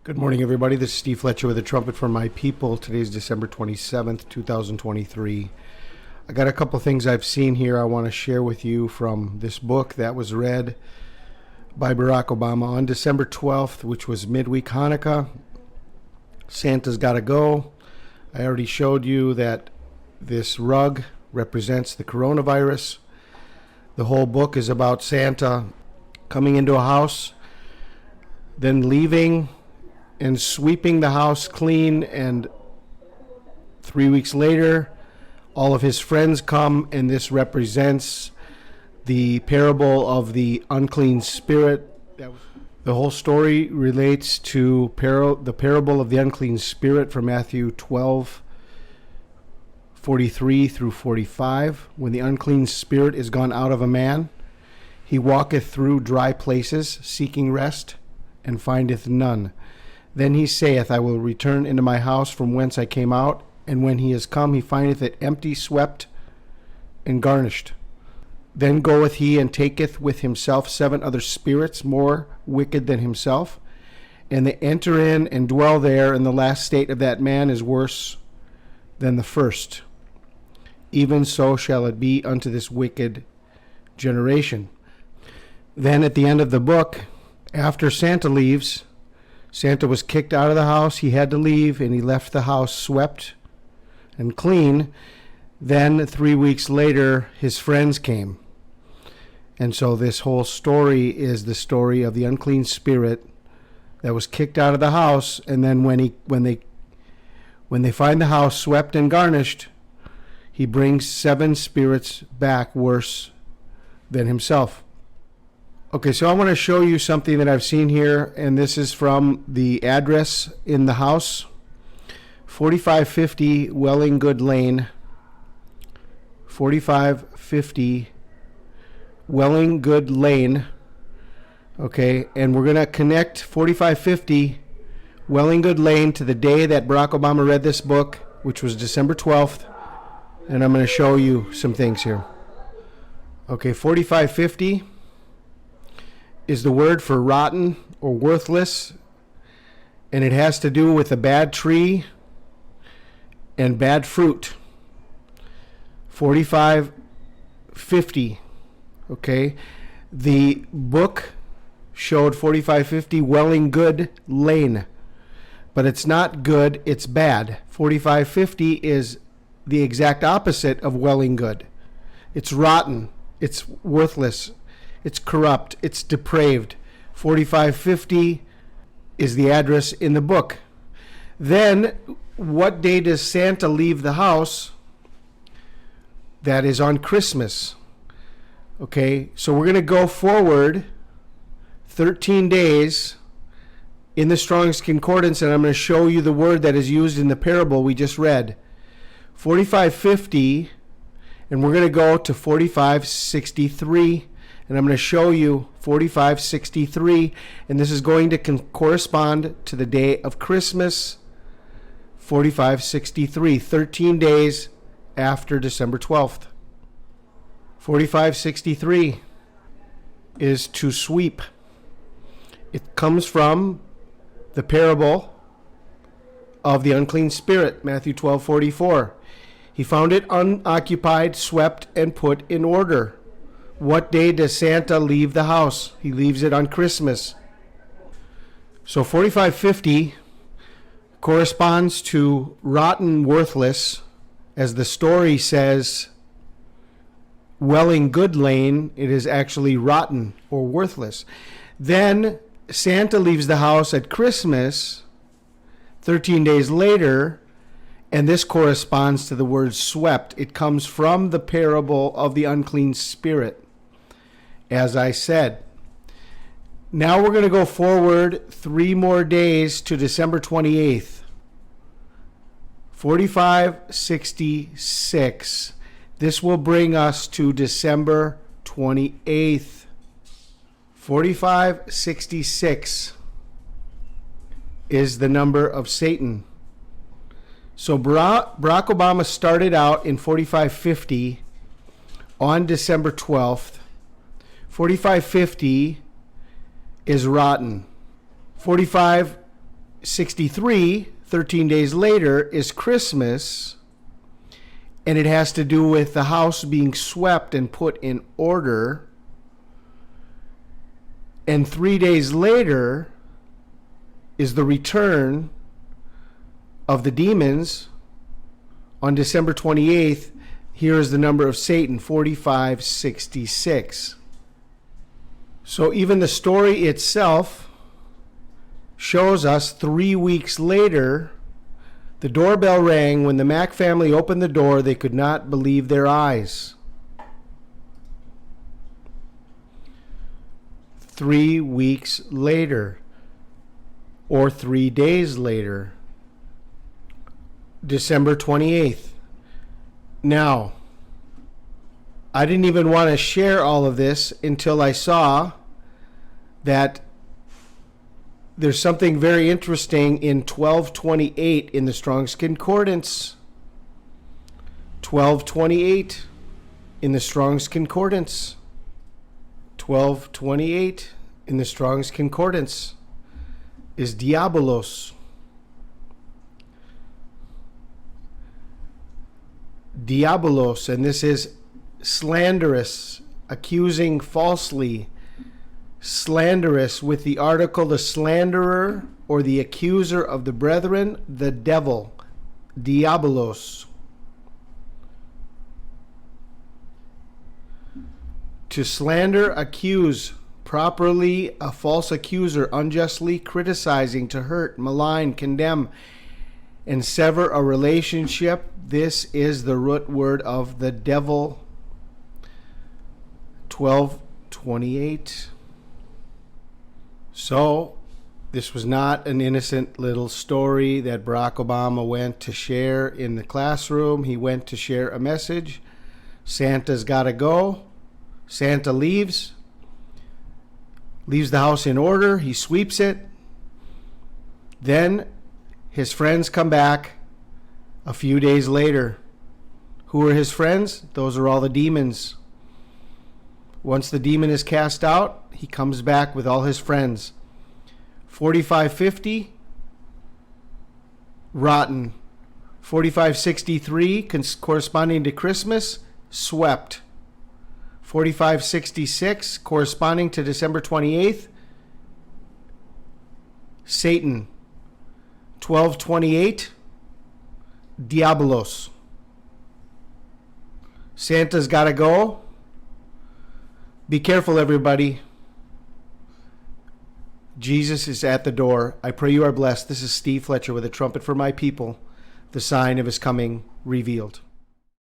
Good morning, everybody. This is Steve Fletcher with a trumpet for my people. Today's December 27th, 2023. I got a couple things I've seen here I want to share with you from this book that was read by Barack Obama on December 12th, which was midweek Hanukkah. Santa's Gotta Go. I already showed you that this rug represents the coronavirus. The whole book is about Santa coming into a house, then leaving and sweeping the house clean, and 3 weeks later all of his friends come, and this represents the parable of the unclean spirit. The whole story relates to the parable of the unclean spirit from Matthew 12:43 through 45. When the unclean spirit is gone out of a man, he walketh through dry places, seeking rest, and findeth none. Then he saith, I will return into my house from whence I came out. And when he is come, he findeth it empty, swept, and garnished. Then goeth he and taketh with himself 7 other spirits more wicked than himself, and they enter in and dwell there, and the last state of that man is worse than the first. Even so shall it be unto this wicked generation. Then at the end of the book, after Santa leaves, Santa was kicked out of the house. He had to leave, and he left the house swept and clean. Then 3 weeks later, his friends came. And so this whole story is the story of the unclean spirit that was kicked out of the house. And then when they find the house swept and garnished, he brings 7 spirits back worse than himself. Okay, so I want to show you something that I've seen here, and this is from the address in the house, 4550 Wellinggood Lane, 4550 Wellinggood Lane. Okay, and we're going to connect 4550 Wellinggood Lane to the day that Barack Obama read this book, which was December 12th, and I'm going to show you some things here. Okay, 4550 is the word for rotten or worthless, and it has to do with a bad tree and bad fruit. 4550, okay? The book showed 4550 Wellinggood Lane, but it's not good, it's bad. 4550 is the exact opposite of Wellinggood. It's rotten, it's worthless, it's corrupt, it's depraved. 4550 is the address in the book. Then, what day does Santa leave the house? That is on Christmas. Okay, so we're going to go forward 13 days in the Strong's Concordance, and I'm going to show you the word that is used in the parable we just read. 4550, and we're going to go to 4563. And I'm going to show you 4563, and this is going to correspond to the day of Christmas, 4563, 13 days after December 12th. 4563 is to sweep. It comes from the parable of the unclean spirit, Matthew 12:44. He found it unoccupied, swept, and put in order. What day does Santa leave the house? He leaves it on Christmas. So 4550 corresponds to rotten, worthless. As the story says, Wellinggood Lane, it is actually rotten or worthless. Then Santa leaves the house at Christmas, 13 days later, and this corresponds to the word swept. It comes from the parable of the unclean spirit. As I said, now we're going to go forward 3 more days to December 28th. 4566. This will bring us to December 28th. 4566 is the number of Satan. So Barack Obama started out in 4550 on December 12th. 4550 is rotten. 45 63, 13 days later, is Christmas, and it has to do with the house being swept and put in order. And 3 days later is the return of the demons. On December 28th, here is the number of Satan, 4566. So even the story itself shows us 3 weeks later, the doorbell rang. When the Mack family opened the door, they could not believe their eyes. 3 weeks later, or 3 days later, December 28th. Now, I didn't even want to share all of this until I saw that there's something very interesting in 1228 in the Strong's Concordance. 1228 in the Strong's Concordance. 1228 in the Strong's Concordance is Diabolos. Diabolos, and this is slanderous, accusing falsely, slanderous, with the article the slanderer or the accuser of the brethren, the devil, Diabolos. To slander, accuse, properly a false accuser, unjustly criticizing, to hurt, malign, condemn, and sever a relationship. This is the root word of the devil. 1228. So, this was not an innocent little story that Barack Obama went to share in the classroom. He went to share a message. Santa's got to go. Santa leaves the house in order. He sweeps it. Then his friends come back a few days later. Who are his friends? Those are all the demons. Once the demon is cast out, he comes back with all his friends. 4550, rotten. 4563, corresponding to Christmas, swept. 4566, corresponding to December 28th, Satan. 1228, Diabolos. Santa's got to go. Be careful, everybody. Jesus is at the door. I pray you are blessed. This is Steve Fletcher with a trumpet for my people, the sign of his coming revealed.